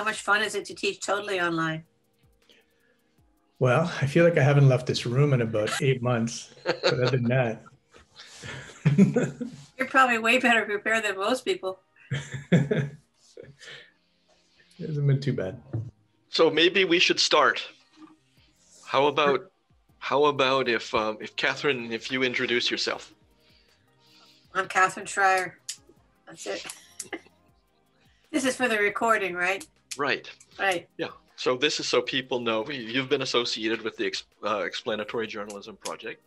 much fun is it to teach totally online? Well, I feel like I haven't left this room in about 8 months, but other than that. You're probably way better prepared than most people. It hasn't been too bad. So maybe we should start. How about if Catherine, if you introduce yourself? I'm Catherine Schryer. That's it. This is for the recording, right? Right. Right. Yeah. So this is so people know you've been associated with the Explanatory Journalism Project.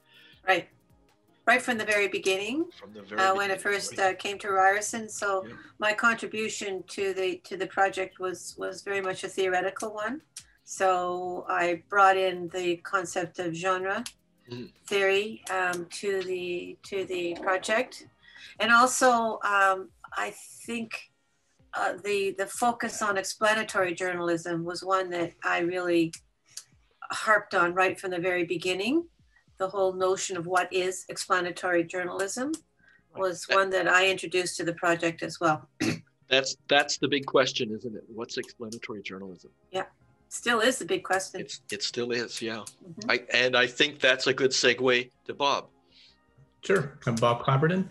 Right. Right from the very beginning. From the very beginning, when it first came to Ryerson. So yeah. My contribution to the project was very much a theoretical one. So I brought in the concept of genre theory to the project, and also I think the focus on explanatory journalism was one that I really harped on right from the very beginning. The whole notion of what is explanatory journalism was one that I introduced to the project as well. That's the big question, isn't it? What's explanatory journalism? Yeah, still is the big question. It still is, yeah. Mm-hmm. I think that's a good segue to Bob. Sure, I'm Bob Clapperton.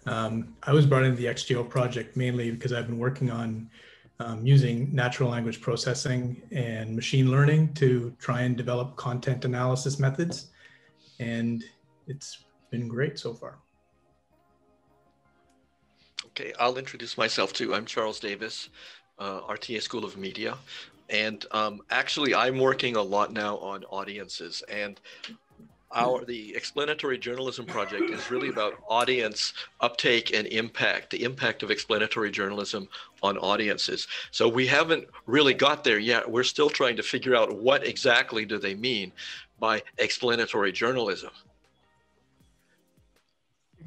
I was brought into the XGO project mainly because I've been working on using natural language processing and machine learning to try and develop content analysis methods. And it's been great so far. Okay, I'll introduce myself too. I'm Charles Davis, RTA School of Media. And actually, I'm working a lot now on audiences. And the Explanatory Journalism Project is really about audience uptake and impact, the impact of explanatory journalism on audiences. So we haven't really got there yet. We're still trying to figure out what exactly do they mean by explanatory journalism.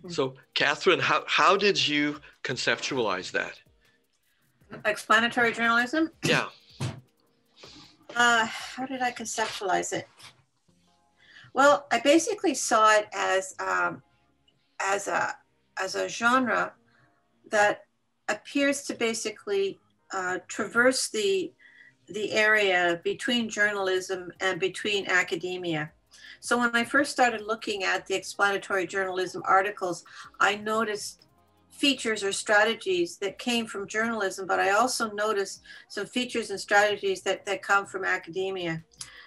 So Catherine, how did you conceptualize that? Explanatory journalism? Yeah. How did I conceptualize it? Well, I basically saw it as a genre that appears to basically traverse the area between journalism and between academia. So when I first started looking at the explanatory journalism articles, I noticed features or strategies that came from journalism, but I also noticed some features and strategies that come from academia.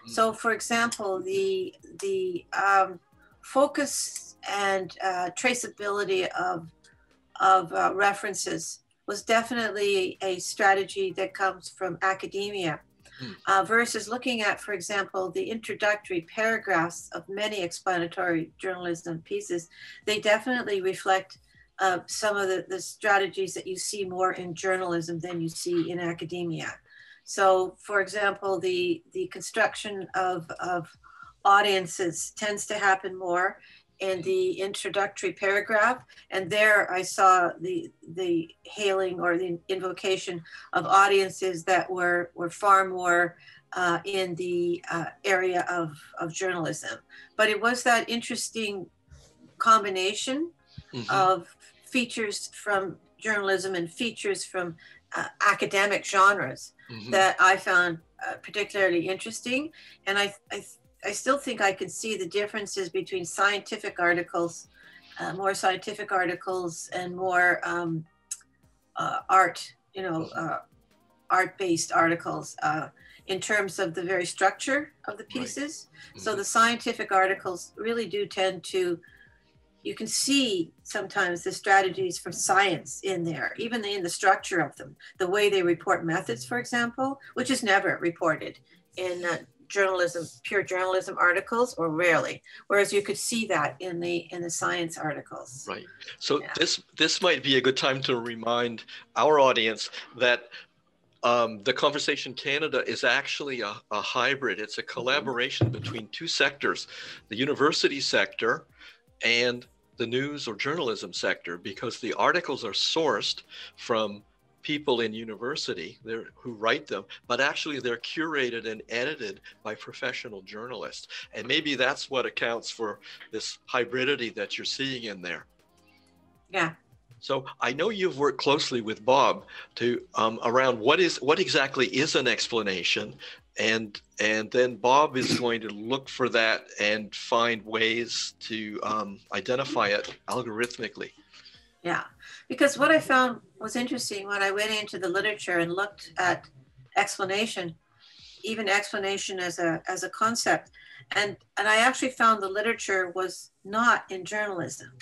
So for example, the focus and traceability of references was definitely a strategy that comes from academia versus looking at, for example, the introductory paragraphs of many explanatory journalism pieces. They definitely reflect some of the strategies that you see more in journalism than you see in academia. So for example, the construction of audiences tends to happen more in the introductory paragraph, and there I saw the hailing or the invocation of audiences that were far more in the area of journalism. But it was that interesting combination of features from journalism and features from academic genres that I found particularly interesting. And I still think I can see the differences between scientific articles, more scientific articles, and more art, art-based articles in terms of the very structure of the pieces. Right. So the scientific articles really do tend to, you can see sometimes the strategies from science in there, even in the structure of them, the way they report methods, for example, which is never reported in journalism, pure journalism articles, or rarely, whereas you could see that in the science articles. Right. So yeah. This might be a good time to remind our audience that the Conversation Canada is actually a hybrid. It's a collaboration between two sectors, the university sector and the news or journalism sector, because the articles are sourced from people in university who write them, but actually they're curated and edited by professional journalists. And maybe that's what accounts for this hybridity that you're seeing in there. Yeah, So I know you've worked closely with Bob to around what exactly is an explanation, and then Bob is going to look for that and find ways to identify it algorithmically. Yeah, because what I found was interesting when I went into the literature and looked at explanation, even explanation as a concept, and I actually found the literature was not in journalism.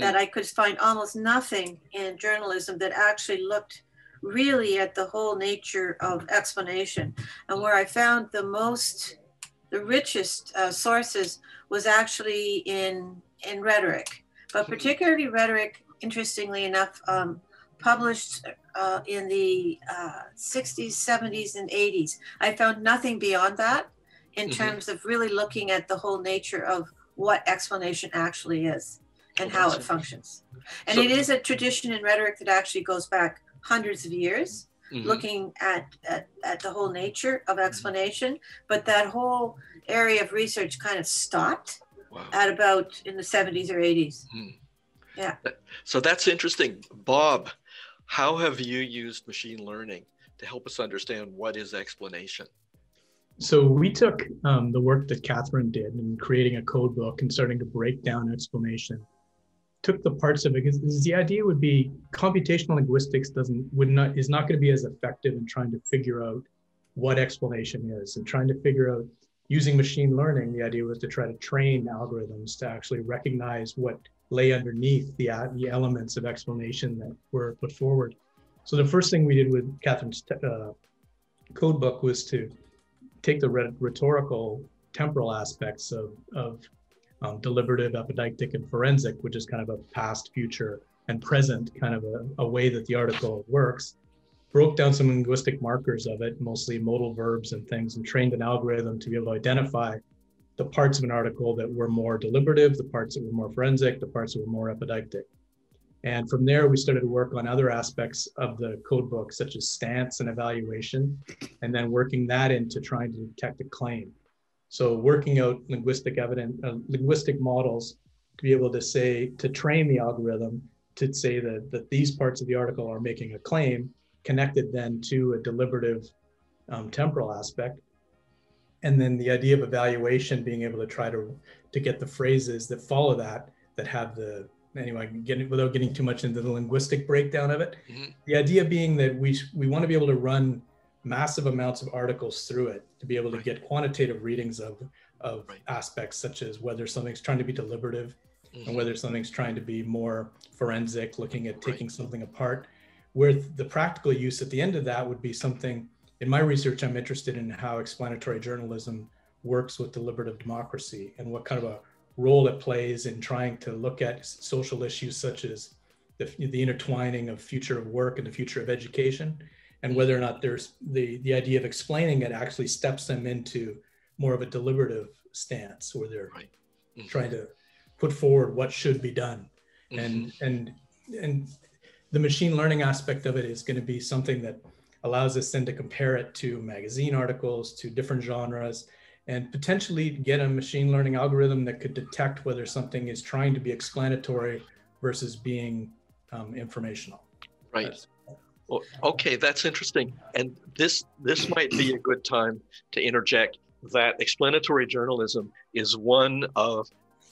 That I could find almost nothing in journalism that actually looked really at the whole nature of explanation. And where I found the richest sources was actually in rhetoric, but particularly rhetoric, interestingly enough, published in the 60s, 70s, and 80s. I found nothing beyond that in terms of really looking at the whole nature of what explanation actually is and how it functions. And it is a tradition in rhetoric that actually goes back hundreds of years, looking at the whole nature of explanation. But that whole area of research kind of stopped at about in the 70s or 80s. Yeah. So that's interesting. Bob, how have you used machine learning to help us understand what is explanation? So we took the work that Catherine did in creating a code book and starting to break down explanation. Took the parts of it because the idea would be computational linguistics is not going to be as effective in trying to figure out what explanation is, and trying to figure out using machine learning. The idea was to try to train algorithms to actually recognize what lay underneath the elements of explanation that were put forward. So the first thing we did with Catherine's code book was to take the rhetorical temporal aspects of deliberative, epideictic, and forensic, which is kind of a past, future, and present kind of a way that the article works, broke down some linguistic markers of it, mostly modal verbs and things, and trained an algorithm to be able to identify the parts of an article that were more deliberative, the parts that were more forensic, the parts that were more epideictic. And from there, we started to work on other aspects of the code book, such as stance and evaluation, and then working that into trying to detect a claim. So working out linguistic models to be able to train the algorithm to say that these parts of the article are making a claim, connected then to a deliberative temporal aspect. And then the idea of evaluation, being able to try to get the phrases that follow that have without getting too much into the linguistic breakdown of it. The idea being that we want to be able to run massive amounts of articles through it to be able to get quantitative readings of aspects, such as whether something's trying to be deliberative and whether something's trying to be more forensic, looking at taking something apart, where the practical use at the end of that would be something. In my research, I'm interested in how explanatory journalism works with deliberative democracy and what kind of a role it plays in trying to look at social issues such as the intertwining of future of work and the future of education, and whether or not there's the idea of explaining it actually steps them into more of a deliberative stance where they're trying to put forward what should be done. And the machine learning aspect of it is going to be something that allows us then to compare it to magazine articles, to different genres, and potentially get a machine learning algorithm that could detect whether something is trying to be explanatory versus being informational. Right. Well, okay, that's interesting. And this might be a good time to interject that explanatory journalism is one of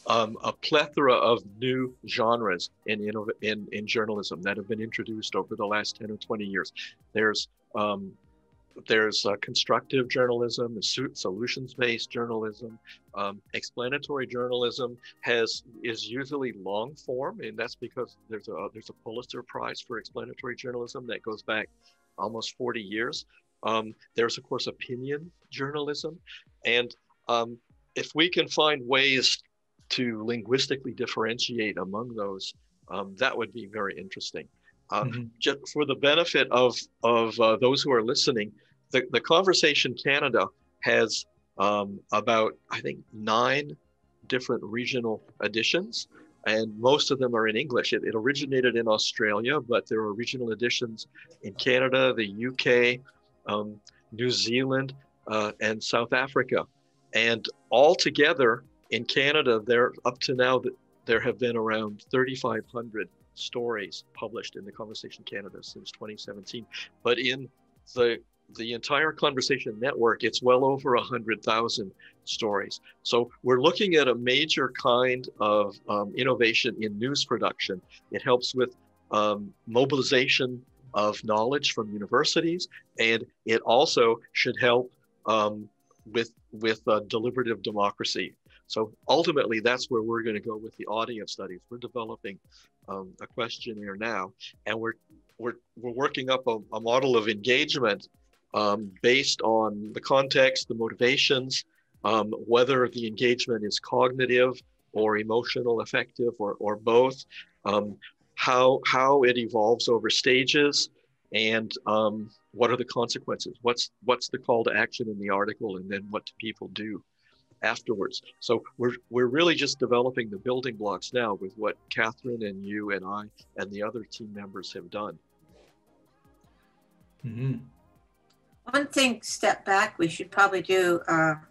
a plethora of new genres in journalism that have been introduced over the last 10 or 20 years. There's constructive journalism, solutions-based journalism. Explanatory journalism is usually long form, and that's because there's a Pulitzer Prize for explanatory journalism that goes back almost 40 years. There's of course opinion journalism, and if we can find ways to linguistically differentiate among those, that would be very interesting. Just for the benefit of those who are listening, the Conversation Canada has about, I think, 9 different regional editions, and most of them are in English. It originated in Australia, but there are regional editions in Canada, the UK, New Zealand, and South Africa. And altogether in Canada, up to now, there have been around 3,500 stories published in the Conversation Canada since 2017. But in the entire Conversation Network, it's well over 100,000 stories. So we're looking at a major kind of innovation in news production. It helps with mobilization of knowledge from universities, and it also should help with deliberative democracy. So ultimately, that's where we're going to go with the audience studies. We're developing a questionnaire now, and we're working up a model of engagement based on the context, the motivations, whether the engagement is cognitive or emotional, affective, or both, how it evolves over stages, and what are the consequences? What's the call to action in the article, and then what do people do afterwards? So we're really just developing the building blocks now with what Catherine and you and I and the other team members have done. Mm-hmm. One thing, step back, we should probably do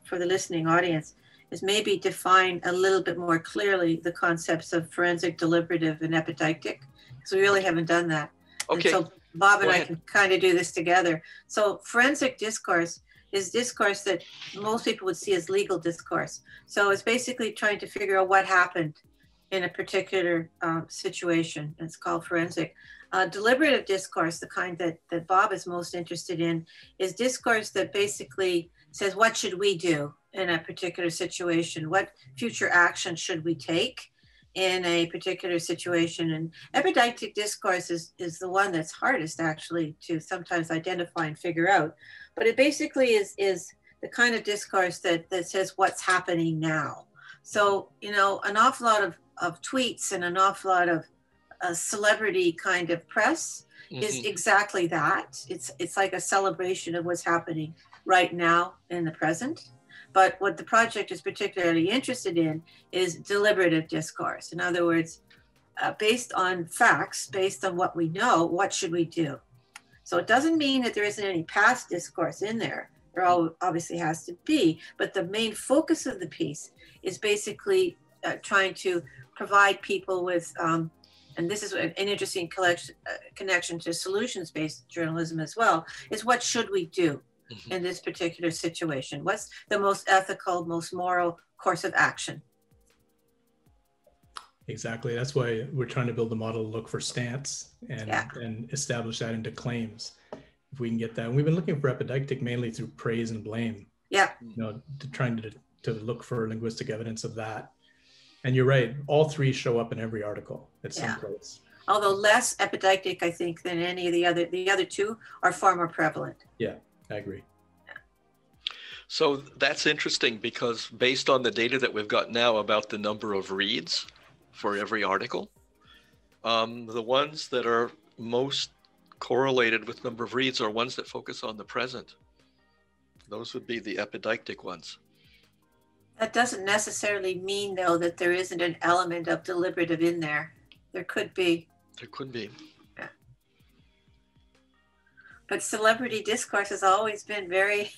for the listening audience is maybe define a little bit more clearly the concepts of forensic, deliberative, and epideictic, because we really haven't done that. Okay. And so Bob and I can kind of do this together. So forensic discourse is discourse that most people would see as legal discourse. So it's basically trying to figure out what happened in a particular situation. It's called forensic. Deliberative discourse, the kind that Bob is most interested in, is discourse that basically says, what should we do in a particular situation? What future action should we take in a particular situation? And epideictic discourse is the one that's hardest actually to sometimes identify and figure out. But it basically is the kind of discourse that says what's happening now. So, you know, an awful lot of tweets and an awful lot of celebrity kind of press is exactly that. It's like a celebration of what's happening right now in the present. But what the project is particularly interested in is deliberative discourse. In other words, based on facts, based on what we know, what should we do? So it doesn't mean that there isn't any past discourse in there. There obviously has to be, but the main focus of the piece is basically trying to provide people with, and this is an interesting connection to solutions-based journalism as well, is what should we do in this particular situation? What's the most ethical, most moral course of action? Exactly. That's why we're trying to build a model to look for stance and establish that into claims. If we can get that. And we've been looking for epideictic mainly through praise and blame. Yeah. You know, trying to look for linguistic evidence of that. And you're right, all three show up in every article at some place. Although less epideictic, I think, than any of the other two are far more prevalent. Yeah, I agree. So that's interesting because based on the data that we've got now about the number of reads for every article, the ones that are most correlated with number of reads are ones that focus on the present. Those would be the epideictic ones. That doesn't necessarily mean, though, that there isn't an element of deliberative in there. There could be. There could be. Yeah. But celebrity discourse has always been very,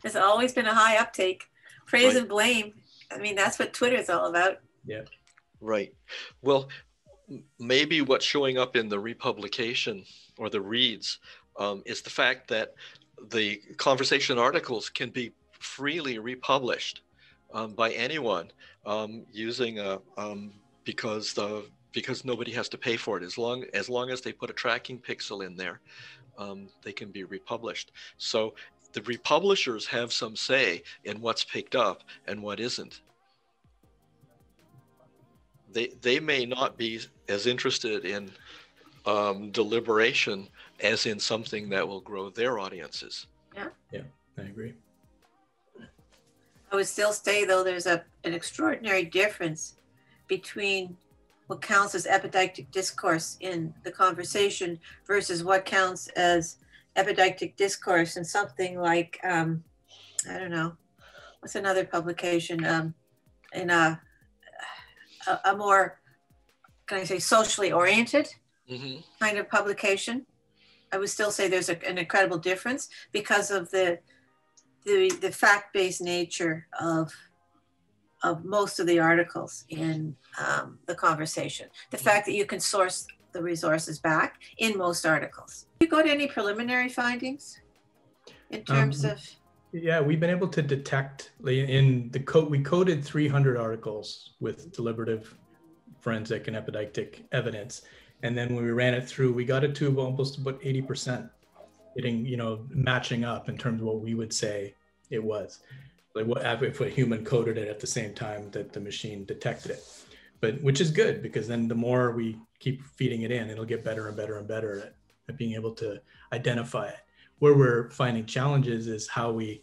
there's always been a high uptake. Praise and blame. I mean, that's what Twitter is all about. Yeah. Right. Well, maybe what's showing up in the republication or the reads is the fact that the conversation articles can be freely republished by anyone using because nobody has to pay for it. As long as they put a tracking pixel in there, they can be republished. So the republishers have some say in what's picked up and what isn't. They may not be as interested in deliberation as in something that will grow their audiences. Yeah, I agree. I would still say, though, there's an extraordinary difference between what counts as epideictic discourse in the conversation versus what counts as epideictic discourse in something like, I don't know, what's another publication, in a more, can I say, socially oriented kind of publication. I would still say there's an incredible difference because of the fact-based nature of most of the articles in the conversation. The fact that you can source the resources back in most articles. You got any preliminary findings in terms of? Yeah, we've been able to detect in the code. We coded 300 articles with deliberative, forensic, and epideictic evidence, and then when we ran it through, we got it to almost about 80%, getting matching up in terms of what we would say it was. Like what if a human coded it at the same time that the machine detected it, but which is good because then the more we keep feeding it in, it'll get better and better and better at being able to identify it. Where we're finding challenges is how we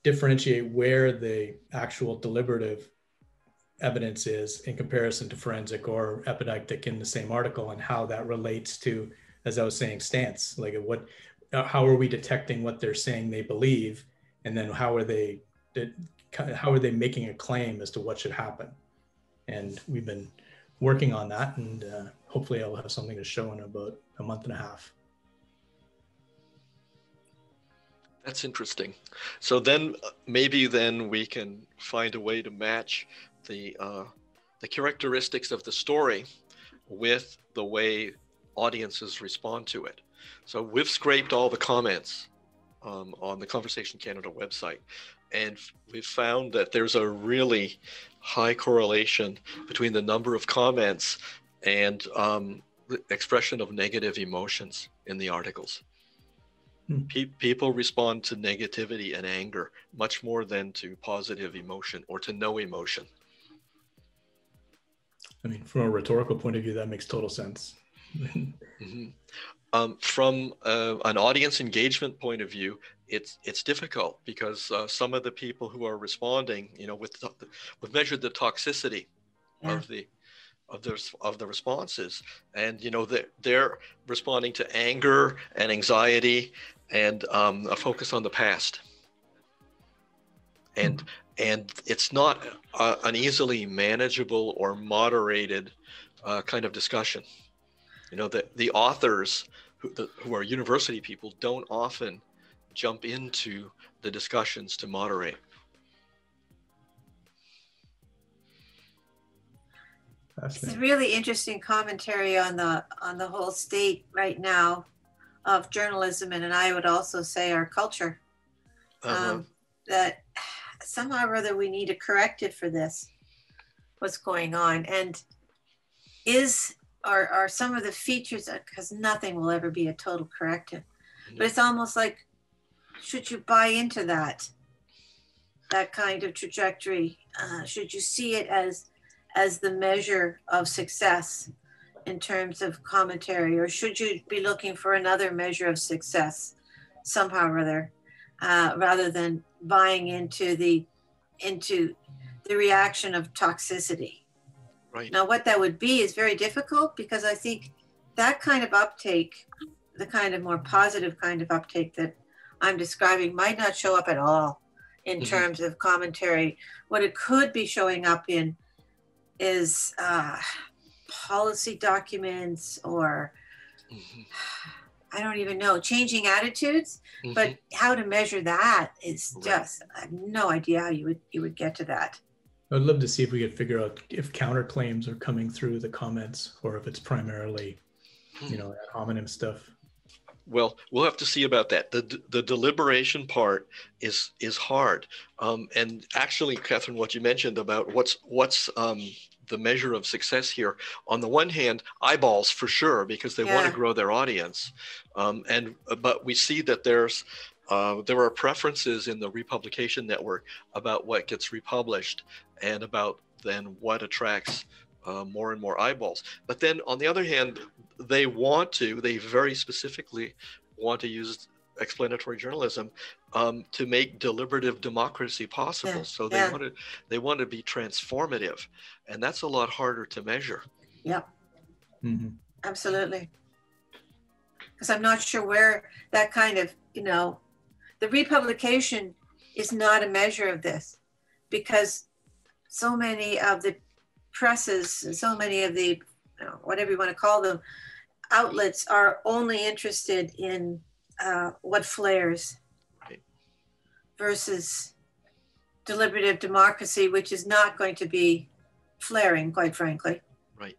differentiate where the actual deliberative evidence is in comparison to forensic or epideictic in the same article, and how that relates to, as I was saying, stance. Like how are we detecting what they're saying they believe, and then how are they making a claim as to what should happen? And we've been working on that, and hopefully I'll have something to show in about a month and a half. That's interesting. So then maybe then we can find a way to match the characteristics of the story with the way audiences respond to it. So we've scraped all the comments on the Conversation Canada website, and we've found that there's a really high correlation between the number of comments and the expression of negative emotions in the articles. People respond to negativity and anger much more than to positive emotion or to no emotion. I mean, from a rhetorical point of view, that makes total sense. From an audience engagement point of view, it's difficult because some of the people who are responding, we've measured the toxicity of the responses, and they're responding to anger and anxiety and a focus on the past, and it's not an easily manageable or moderated kind of discussion. The authors who are university people don't often jump into the discussions to moderate. It's a really interesting commentary on the whole state right now of journalism, and I would also say our culture. That somehow or other we need a corrective for this. What's going on, and are some of the features, because nothing will ever be a total corrective, but it's almost like, should you buy into that kind of trajectory? Should you see it as the measure of success in terms of commentary, or should you be looking for another measure of success somehow or other, rather than buying into the reaction of toxicity? Right. Now, what that would be is very difficult, because I think that kind of uptake, the kind of more positive kind of uptake that I'm describing, might not show up at all in terms of commentary. What it could be showing up in is policy documents, or I don't even know, changing attitudes. But how to measure that is just, I have no idea how you would get to that. I'd love to see if we could figure out if counterclaims are coming through the comments, or if it's primarily, ad hominem stuff. Well, we'll have to see about that. The deliberation part is hard. And actually, Catherine, what you mentioned about what's the measure of success here, on the one hand, eyeballs for sure, because they want to grow their audience. But we see that there are preferences in the republication network about what gets republished, and about then what attracts more and more eyeballs. But then on the other hand, they very specifically want to use explanatory journalism to make deliberative democracy possible. So they want to be transformative, and that's a lot harder to measure. Yeah, absolutely. Because I'm not sure where that kind of, the republication is not a measure of this, because so many of the presses, so many of the, whatever you want to call them, outlets are only interested in what flares versus deliberative democracy, which is not going to be flaring, quite frankly. Right.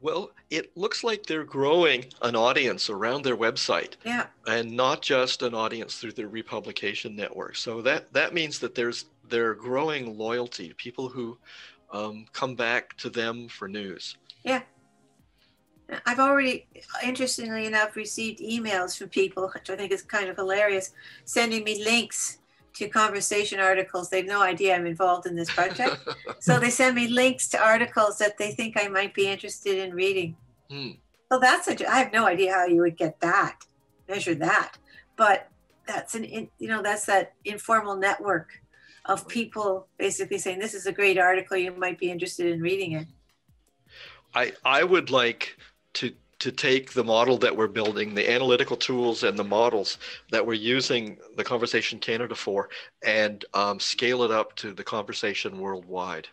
Well, it looks like they're growing an audience around their website. Yeah. And not just an audience through their republication network. So that means that they're growing loyalty, people who come back to them for news. Yeah. I've already, interestingly enough, received emails from people, which I think is kind of hilarious, sending me links to conversation articles. They have no idea I'm involved in this project. So they send me links to articles that they think I might be interested in reading. So I have no idea how you would get that, measure that. But that's that's that informal network of people basically saying, this is a great article, you might be interested in reading it. I would like to take the model that we're building, the analytical tools and the models that we're using the Conversation Canada for, and scale it up to the conversation worldwide.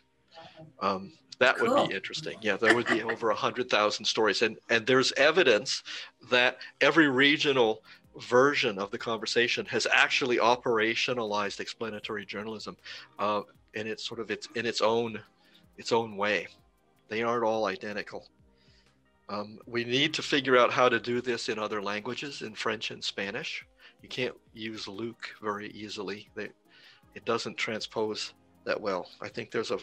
That Cool. would be interesting. Yeah, there would be over 100,000 stories. And there's evidence that every regional version of the conversation has actually operationalized explanatory journalism in its own way. They aren't all identical. We need to figure out how to do this in other languages, in French and Spanish. You can't use Luke very easily. It doesn't transpose that well. I think there's a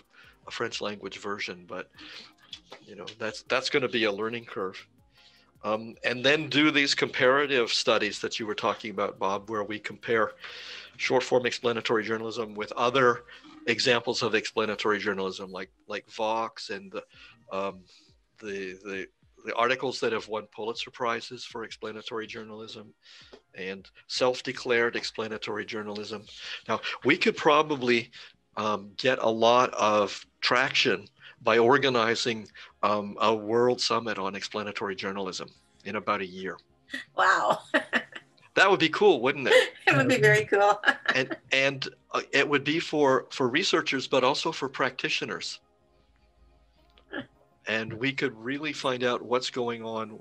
French language version, but that's going to be a learning curve. And then do these comparative studies that you were talking about, Bob, where we compare short form explanatory journalism with other examples of explanatory journalism, like Vox and the articles that have won Pulitzer Prizes for explanatory journalism and self-declared explanatory journalism. Now, we could probably get a lot of traction by organizing a world summit on explanatory journalism in about a year. Wow. That would be cool, wouldn't it? It would be very cool. and it would be for researchers, but also for practitioners. And we could really find out what's going on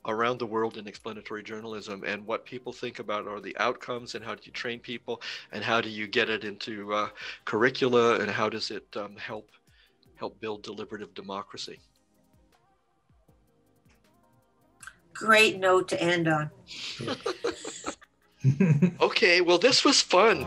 around the world in explanatory journalism and what people think about are the outcomes, and how do you train people, and how do you get it into curricula, and how does it help build deliberative democracy. Great note to end on. Okay, well, this was fun.